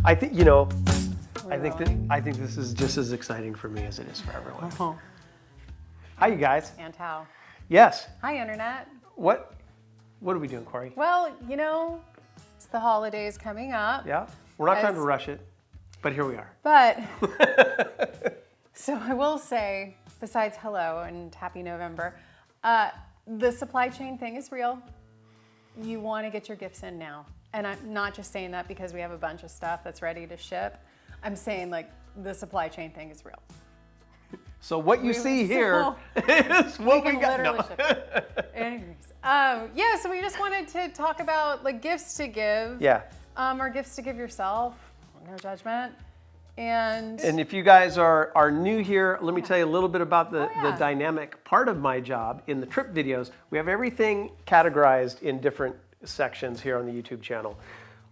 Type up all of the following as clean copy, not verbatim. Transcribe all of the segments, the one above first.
I think I think this is just as exciting for me as it is for everyone. Hi, you guys. And how? Yes. Hi, Internet. What are we doing, Corey? Well, you know, it's the holidays coming up. Yeah. We're not trying to rush it, but here we are. But, so I will say, besides hello and happy November, the supply chain thing is real. You want to get your gifts in now. And I'm not just saying that because we have a bunch of stuff that's ready to ship. I'm saying like the supply chain thing is real. So what you see here is what we got. Literally ship it. Anyways, yeah. So we just wanted to talk about like gifts to give. Yeah. Or gifts to give yourself. No judgment. And if you guys are new here, let me tell you a little bit about the dynamic part of my job. In the trip videos, we have everything categorized in different sections here on the YouTube channel.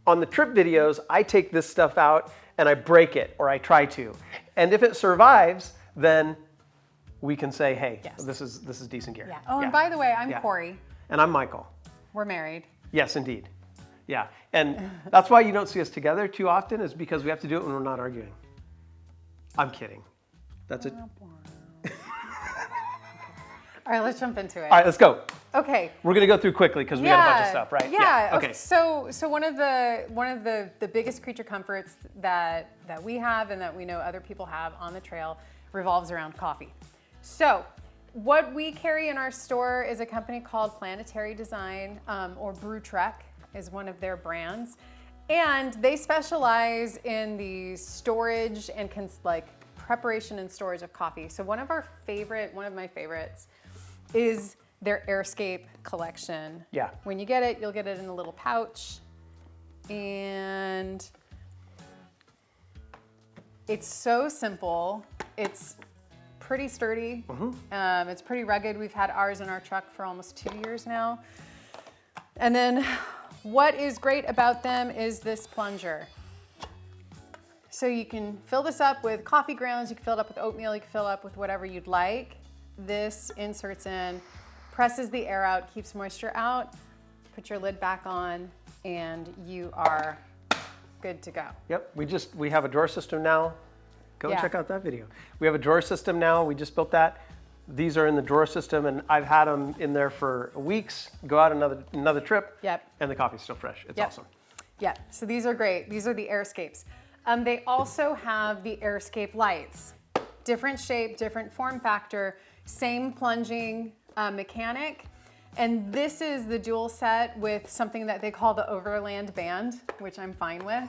On the trip videos, I take this stuff out and I break it, or I try to. And if it survives, then we can say, hey, this is decent gear. Yeah. Oh, and by the way, I'm Corey. And I'm Michael. We're married. Yes, indeed. Yeah. And that's why you don't see us together too often, is because we have to do it when we're not arguing. I'm kidding. That's it. All right, let's jump into it. All right, let's go. Okay. We're gonna go through quickly because we got a bunch of stuff, right? Yeah. Okay. So one of the biggest creature comforts that we have and that we know other people have on the trail revolves around coffee. So what we carry in our store is a company called Planetary Design, or Brew Trek is one of their brands, and they specialize in the storage and preparation and storage of coffee. So one of my favorites is their Airscape collection. Yeah. When you get it, you'll get it in a little pouch, and it's so simple. It's pretty sturdy. Mm-hmm. It's pretty rugged. We've had ours in our truck for almost 2 years now. And then what is great about them is this plunger. So you can fill this up with coffee grounds, you can fill it up with oatmeal, you can fill it up with whatever you'd like. This inserts in, presses the air out, keeps moisture out, put your lid back on, and you are good to go. Yep, we have a drawer system now. Go check out that video. We have a drawer system now, we just built that. These are in the drawer system, and I've had them in there for weeks. Go out another trip, and the coffee's still fresh. It's awesome. Yeah, so these are great. These are the Airscapes. They also have the Airscape lights. Different shape, different form factor, same plunging mechanic. And this is the dual set with something that they call the Overland Band, which I'm fine with.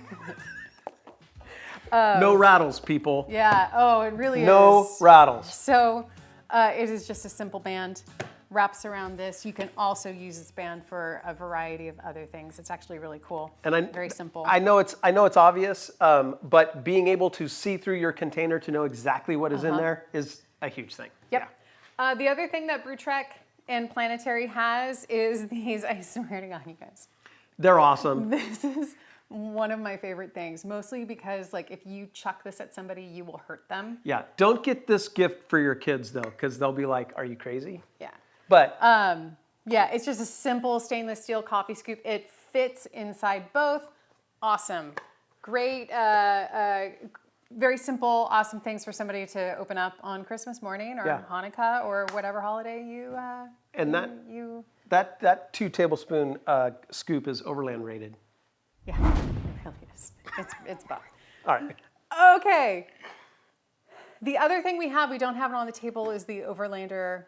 No rattles, people. Yeah, oh, it really is. No rattles. So it is just a simple band, wraps around this. You can also use this band for a variety of other things. It's actually really cool, and very simple. I know it's obvious, but being able to see through your container to know exactly what is in there is a huge thing. Yep. Yeah. The other thing that Brew Trek and Planetary has is these, I swear to God, you guys. They're awesome. This is one of my favorite things, mostly because like if you chuck this at somebody, you will hurt them. Yeah, don't get this gift for your kids though, because they'll be like, are you crazy? Yeah. But yeah, it's just a simple stainless steel coffee scoop. It fits inside both. Awesome. Great, very simple, awesome things for somebody to open up on Christmas morning or Hanukkah or whatever holiday you that 2 tablespoon scoop is overland rated. Yeah, it really is. It's buff. All right. Okay. The other thing we don't have it on the table, is the Overlander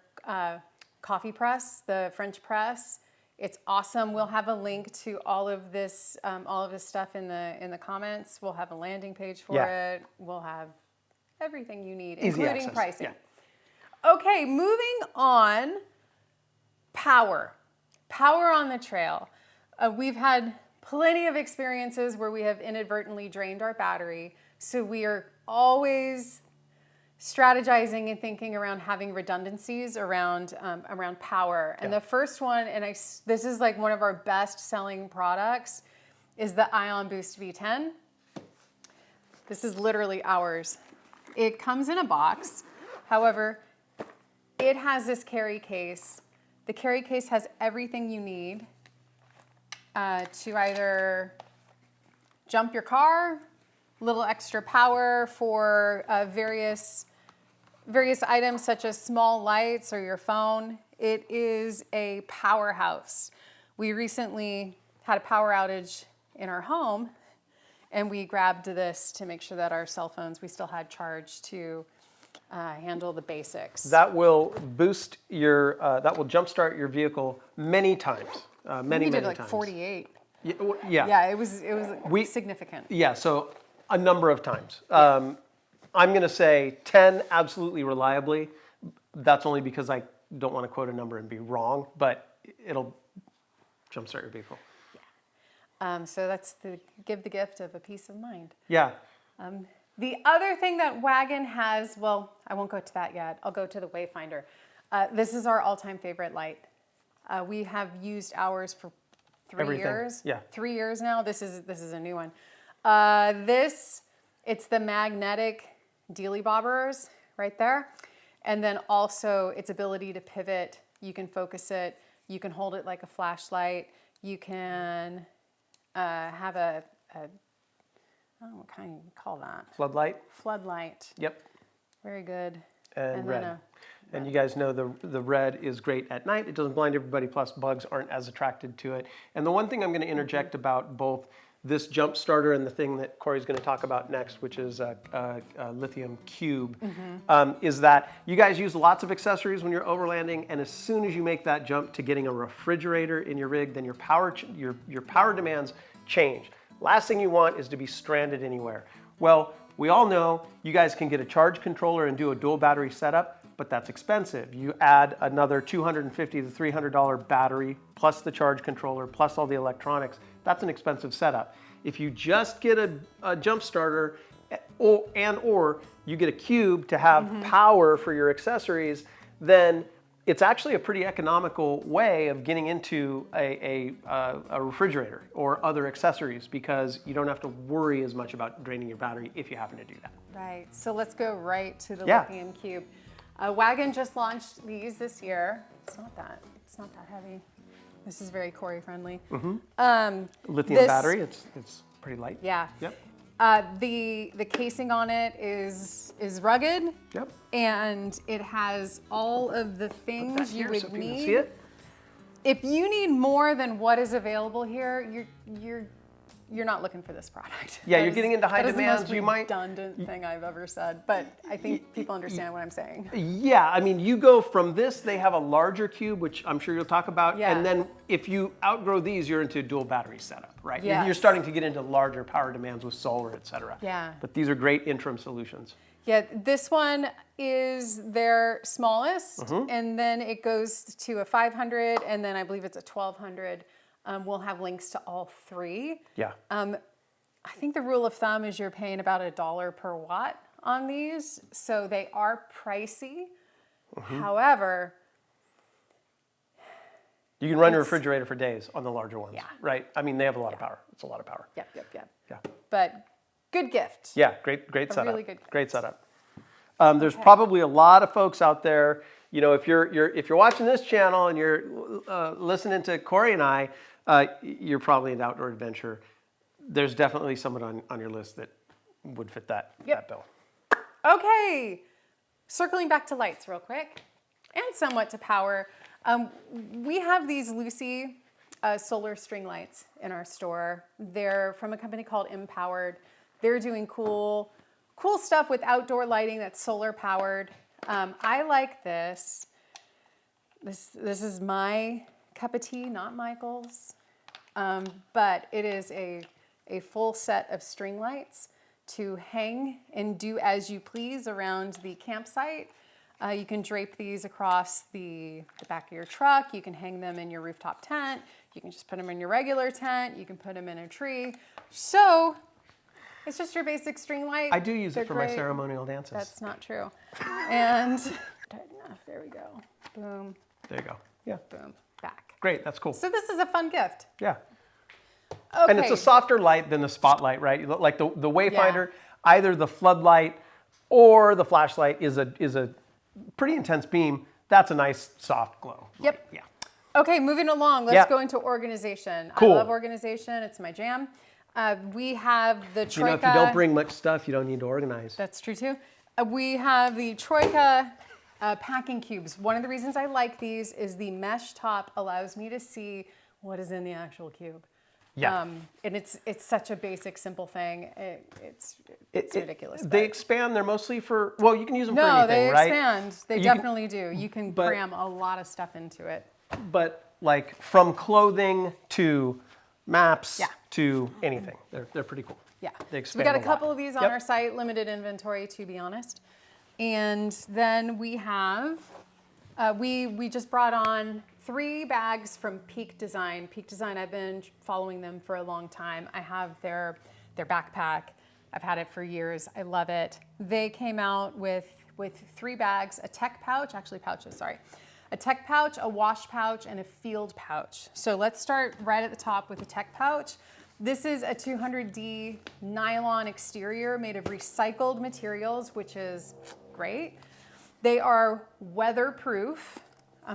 coffee press, the French press. It's awesome. We'll have a link to all of this stuff in the comments. We'll have a landing page for it. We'll have everything you need, including pricing. Yeah. Okay, moving on. Power on the trail. We've had plenty of experiences where we have inadvertently drained our battery. So we are always strategizing and thinking around having redundancies around power. And the first one, and this is like one of our best selling products, is the Ion Boost V10. This is literally ours. It comes in a box. However, it has this carry case. The carry case has everything you need to either jump your car, little extra power for various items such as small lights or your phone. It is a powerhouse. We recently had a power outage in our home, and we grabbed this to make sure that our cell phones, we still had charge to handle the basics. That will boost your, that will jumpstart your vehicle many times. Many we did like times. 48. Yeah. Yeah, it was significant. Yeah, so a number of times. I'm going to say 10 absolutely reliably. That's only because I don't want to quote a number and be wrong, but it'll jumpstart your vehicle. Yeah. So that's give the gift of a peace of mind. Yeah. The other thing that Wagon has, well, I won't go to that yet. I'll go to the Wayfinder. This is our all-time favorite light. We have used ours for 3 years. Yeah. 3 years now. This is a new one. It's the magnetic dealy bobbers right there. And then also its ability to pivot. You can focus it. You can hold it like a flashlight. You can have a what kind you call that? Floodlight. Floodlight. Yep. Very good. And red. And you guys know the red is great at night. It doesn't blind everybody, plus bugs aren't as attracted to it. And the one thing I'm going to interject about both this jump starter and the thing that Corey's going to talk about next, which is a lithium cube, is that you guys use lots of accessories when you're overlanding, and as soon as you make that jump to getting a refrigerator in your rig, then your power demands change. Last thing you want is to be stranded anywhere. Well, we all know you guys can get a charge controller and do a dual battery setup, but that's expensive. You add another $250 to $300 battery, plus the charge controller, plus all the electronics. That's an expensive setup. If you just get a jump starter or you get a cube to have power for your accessories, then it's actually a pretty economical way of getting into a refrigerator or other accessories, because you don't have to worry as much about draining your battery if you happen to do that. Right. So let's go right to the lithium cube. Wagon just launched these this year. It's not that heavy. This is very Corey friendly. Lithium battery. It's pretty light. Yeah. Yep. The casing on it is rugged. Yep. And it has all of the things you would need. Can see it? If you need more than what is available here, you're not looking for this product. Yeah, you're getting into high demands. You might. Redundant thing I've ever said, but I think people understand what I'm saying. Yeah, I mean, you go from this. They have a larger cube, which I'm sure you'll talk about, and then if you outgrow these, you're into a dual battery setup, right? Yes. You're starting to get into larger power demands with solar, et cetera. Yeah. But these are great interim solutions. Yeah, this one is their smallest, and then it goes to a 500, and then I believe it's a 1200. We'll have links to all three. Yeah. I think the rule of thumb is you're paying about $1 per watt on these, so they are pricey. However, you can run your refrigerator for days on the larger ones, Yeah. right? I mean, they have a lot of power. It's a lot of power. Yep. Yeah. But good gift. Yeah, great setup. Really good gift. Great setup. There's probably a lot of folks out there. You know, if you're watching this channel and you're listening to Corey and I, you're probably into outdoor adventure. There's definitely someone on your list that would fit that bill. Okay, circling back to lights real quick, and somewhat to power. We have these Lucy solar string lights in our store. They're from a company called Empowered. They're doing cool stuff with outdoor lighting that's solar powered. I like this. This is my cup of tea, not Michael's. But it is a full set of string lights to hang and do as you please around the campsite. You can drape these across the back of your truck. You can hang them in your rooftop tent. You can just put them in your regular tent. You can put them in a tree. So it's just your basic string light. I do use it for my great. ceremonial dances. That's not true. And tight enough. There we go. Boom. There you go. Yeah. Boom. Back. Great. That's cool. So this is a fun gift. Yeah. Okay. And it's a softer light than the spotlight, right? Like the Wayfinder, either the floodlight or the flashlight is a pretty intense beam. That's a nice soft glow. Yep. Yeah. Okay, moving along. Let's go into organization. Cool. I love organization. It's my jam. We have the Troika. You know, if you don't bring much stuff, you don't need to organize. That's true too. We have the Troika packing cubes. One of the reasons I like these is the mesh top allows me to see what is in the actual cube. Yeah. And it's such a basic, simple thing. It's ridiculous. They expand. They're mostly for, well, you can use them for anything, they right? expand. They definitely do. You can cram a lot of stuff into it. But like from clothing to maps to anything, they're pretty cool. Yeah. They So expand we got a lot. couple of these on our site, limited inventory, to be honest. And then we have, we just brought on 3 bags from Peak Design. Peak Design, I've been following them for a long time. I have their backpack. I've had it for years. I love it. They came out with 3 bags, a tech pouch, actually pouches, sorry. A tech pouch, a wash pouch, and a field pouch. So let's start right at the top with the tech pouch. This is a 200D nylon exterior made of recycled materials, which is great. They are weatherproof.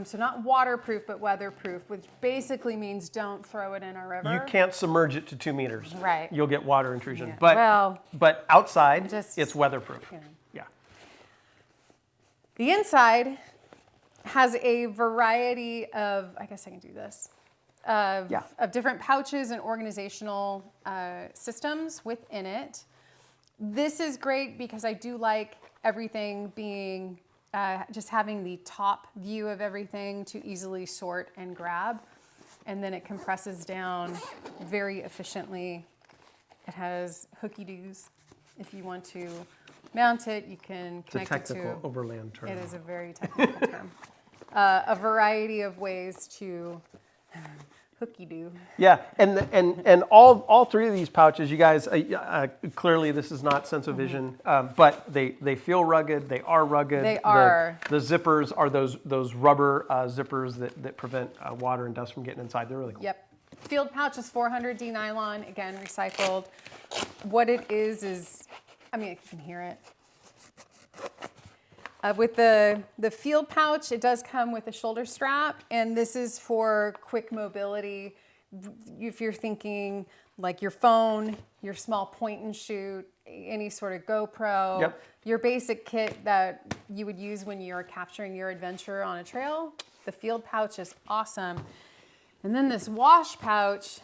So not waterproof, but weatherproof, which basically means don't throw it in a river. You can't submerge it to 2 meters. Right. You'll get water intrusion. Yeah. But outside, it's weatherproof. Yeah. The inside has a variety of, I guess I can do this, of different pouches and organizational systems within it. This is great because I do like everything being, just having the top view of everything to easily sort and grab. And then it compresses down very efficiently. It has hooky-doos. If you want to mount it, you can connect it to... It's a technical overland term. It is a very technical term. A variety of ways to hooky-doo. Yeah, and all 3 of these pouches, you guys, clearly this is not sense of vision, but they feel rugged. They are rugged. They are. The zippers are those rubber zippers that prevent water and dust from getting inside. They're really cool. Yep. Field pouch is 400D nylon, again, recycled. What it is, I mean, you can hear it. With the field pouch, it does come with a shoulder strap, and this is for quick mobility. If you're thinking like your phone, your small point and shoot, any sort of GoPro, your basic kit that you would use when you're capturing your adventure on a trail, the field pouch is awesome. And then this wash pouch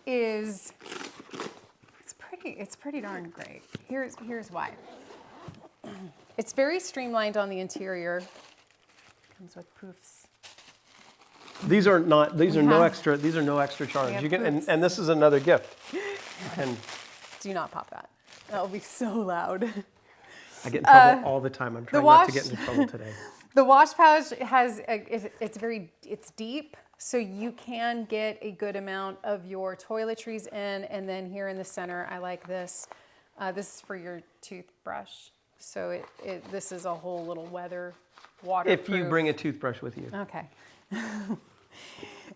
is, it's pretty darn great. Here's why. It's very streamlined on the interior. Comes with poofs. These are no extra charge. You can, and this is another gift. And do not pop that. That will be so loud. I get in trouble all the time. I'm trying not to get into trouble today. The wash pouch has it's deep, so you can get a good amount of your toiletries in, and then here in the center, I like this. This is for your toothbrush. So this is a whole little waterproof. If you bring a toothbrush with you. Okay.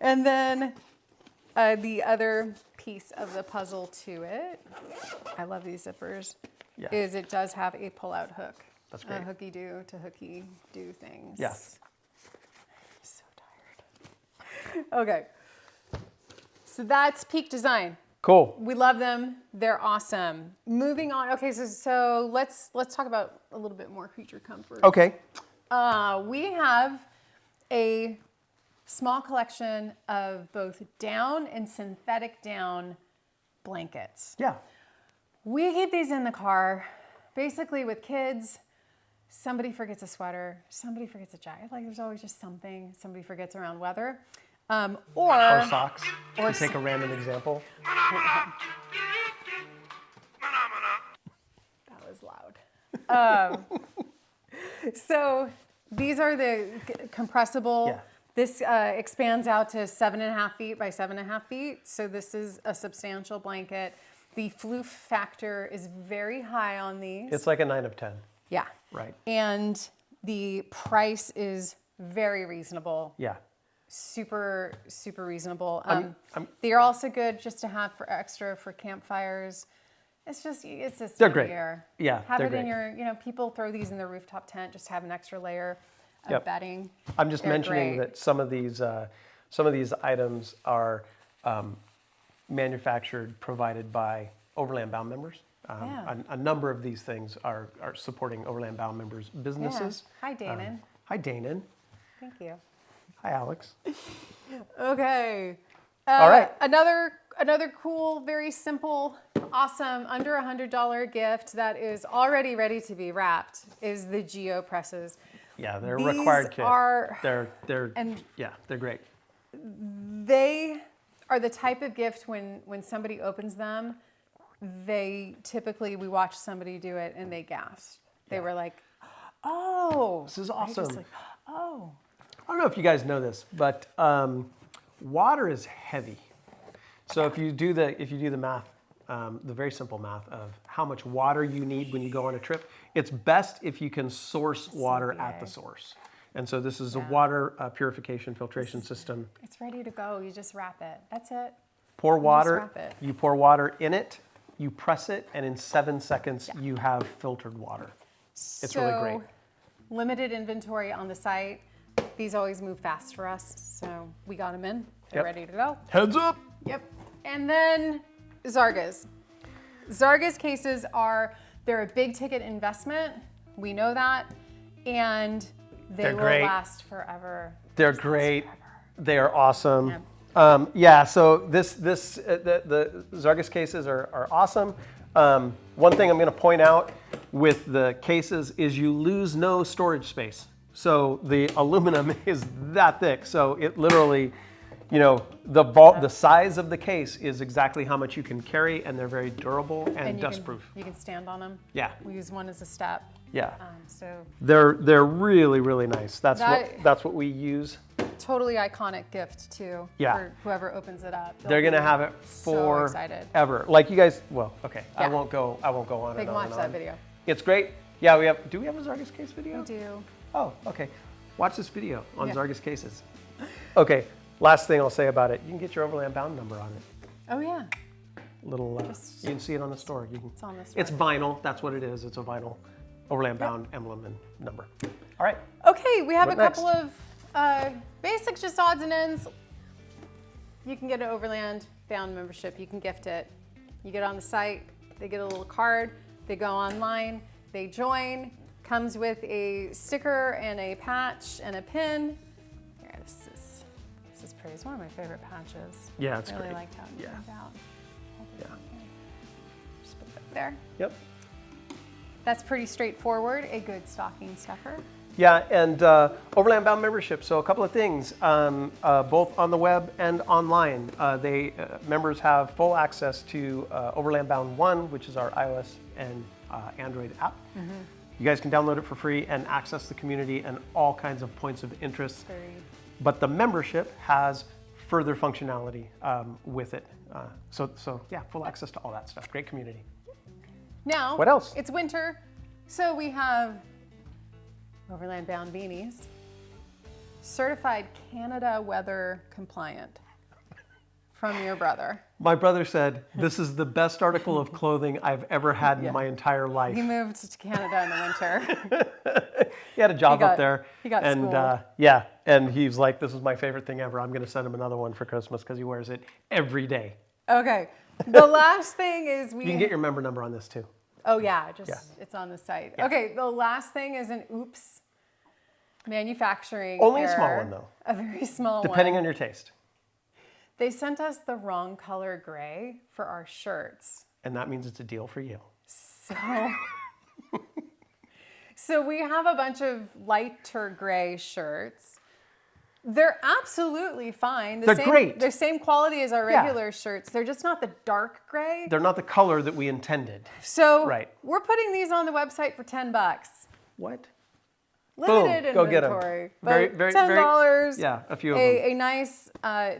And then the other piece of the puzzle to it, I love these zippers, is it does have a pull-out hook. That's great. A hooky-doo to hooky-doo things. Yes. I'm so tired. Okay. So that's Peak Design. Cool. We love them. They're awesome. Moving on. Okay, so let's talk about a little bit more creature comfort. Okay. We have a small collection of both down and synthetic down blankets. Yeah. We keep these in the car, basically with kids. Somebody forgets a sweater. Somebody forgets a jacket. Like there's always just something. Somebody forgets around weather. Or socks. To take a random example. That was loud. So these are the compressible. Yeah. This expands out to 7.5 feet by 7.5 feet. So this is a substantial blanket. The floof factor is very high on these. It's like a 9 of 10. Yeah. Right. And the price is very reasonable. Yeah. Super, super reasonable. They are also good just to have for extra for campfires. It's just they're great. Year. Yeah, have they're it great. in your, people throw these in their rooftop tent, just have an extra layer of bedding. I'm just mentioning that some of these items are manufactured, provided by Overland Bound members. A number of these things are supporting Overland Bound members' businesses. Yeah. Hi, Danon. Hi, Danon. Thank you. Hi, Alex. Okay. All right. Another cool, very simple, awesome, under $100 gift that is already ready to be wrapped is the Geo presses. Yeah, they're a These required kit. are- They're great. They are the type of gift when somebody opens them, we watch somebody do it and they gasped. They were like, oh. This is awesome. Just like, oh. I don't know if you guys know this, but water is heavy. So if you do the math, the very simple math of how much water you need when you go on a trip, it's best if you can source water at the source. And so this is a water purification filtration system. It's ready to go. You just wrap it. That's it. Pour water. wrap it. You pour water in it. You press it, and in 7 seconds you have filtered water. It's really great. Limited inventory on the site. These always move fast for us, so we got them in. They're ready to go. Heads up. Yep. And then Zargas. Zargas cases they're a big ticket investment. We know that. And they will last forever. They're great. They are awesome. Yeah. So the Zargas cases are awesome. One thing I'm going to point out with the cases is you lose no storage space. So the aluminum is that thick. So it literally, the size of the case is exactly how much you can carry, and they're very durable and dustproof. You can stand on them. Yeah. We use one as a step. Yeah. So they're really, really nice. That's what we use. Totally iconic gift too. Yeah. For whoever opens it up. They're gonna have it forever. Like you guys. Well, okay. Yeah. I won't go on. They can watch that video. It's great. Yeah. Do we have a Zargas case video? We do. Oh, okay. Watch this video on Zargas cases. Okay. Last thing I'll say about it, you can get your Overland Bound number on it. Oh yeah. You can see it on the store. It's on the store. It's vinyl. That's what it is. It's a vinyl Overland Bound emblem and number. All right. Okay, we have a couple of basic just odds and ends. You can get an Overland Bound membership. You can gift it. You get on the site. They get a little card. They go online. They join. Comes with a sticker and a patch and a pin. Here, this is pretty. It's one of my favorite patches. Yeah, it's I great. really liked how it turned out. Yeah. Just put that there. Yep. That's pretty straightforward. A good stocking stuffer. Yeah, and Overland Bound membership. So a couple of things, both on the web and online. Members have full access to Overland Bound 1, which is our iOS and Android app. Mm-hmm. You guys can download it for free and access the community and all kinds of points of interest. But the membership has further functionality with it. So yeah, full access to all that stuff. Great community. Now, what else? It's winter, so we have Overland Bound beanies, certified Canada weather compliant from your brother. My brother said, this is the best article of clothing I've ever had in my entire life. He moved to Canada in the winter. He had a job up there. He got schooled. And he's like, this is my favorite thing ever. I'm going to send him another one for Christmas because he wears it every day. Okay. The last thing is You can get your member number on this too. Oh yeah, it's on the site. Yeah. Okay, the last thing is an oops manufacturing Only error. a small one though. A very small one. Depending on your taste. They sent us the wrong color gray for our shirts. And that means it's a deal for you. So we have a bunch of lighter gray shirts. They're absolutely fine. They're great. They're same quality as our regular shirts. They're just not the dark gray. They're not the color that we intended. So we're putting these on the website for $10. What? Limited Boom. inventory. Go get them. Very, $10. Yeah, a few of them. A nice,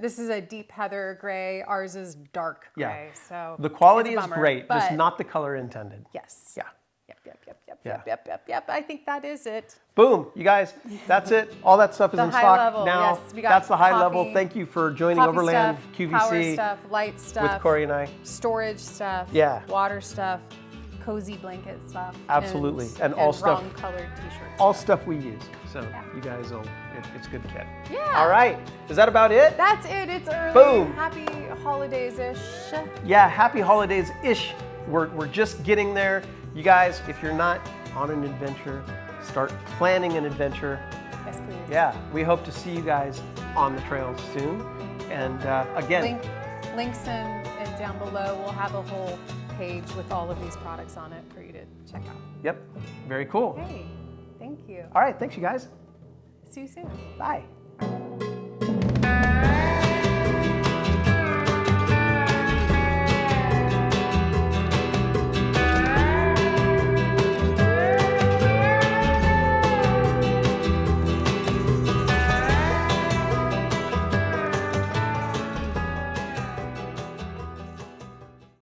this is a deep heather gray. Ours is dark gray. So the quality is great, just not the color intended. Yes. Yeah. Yep. I think that is it. Boom, you guys, that's it. All that stuff is in stock level, now. Yes, we got that's the high coffee, level. Thank you for joining Overland stuff, QVC. Power stuff, light stuff. With Corey and I. Storage stuff. Yeah. Water stuff. Cozy blanket stuff. Absolutely. And all stuff. Wrong colored t-shirts. All stuff we use. So you guys will it's a good kit. Yeah. All right. Is that about it? That's it. It's early. Boom. Happy holidays-ish. Yeah, happy holidays-ish. We're just getting there. You guys, if you're not on an adventure, start planning an adventure. Yes, please. Yeah, we hope to see you guys on the trails soon. And again, links and down below, we'll have a whole page with all of these products on it for you to check out. Yep, very cool. Hey, thank you. All right, thanks you guys. See you soon. Bye.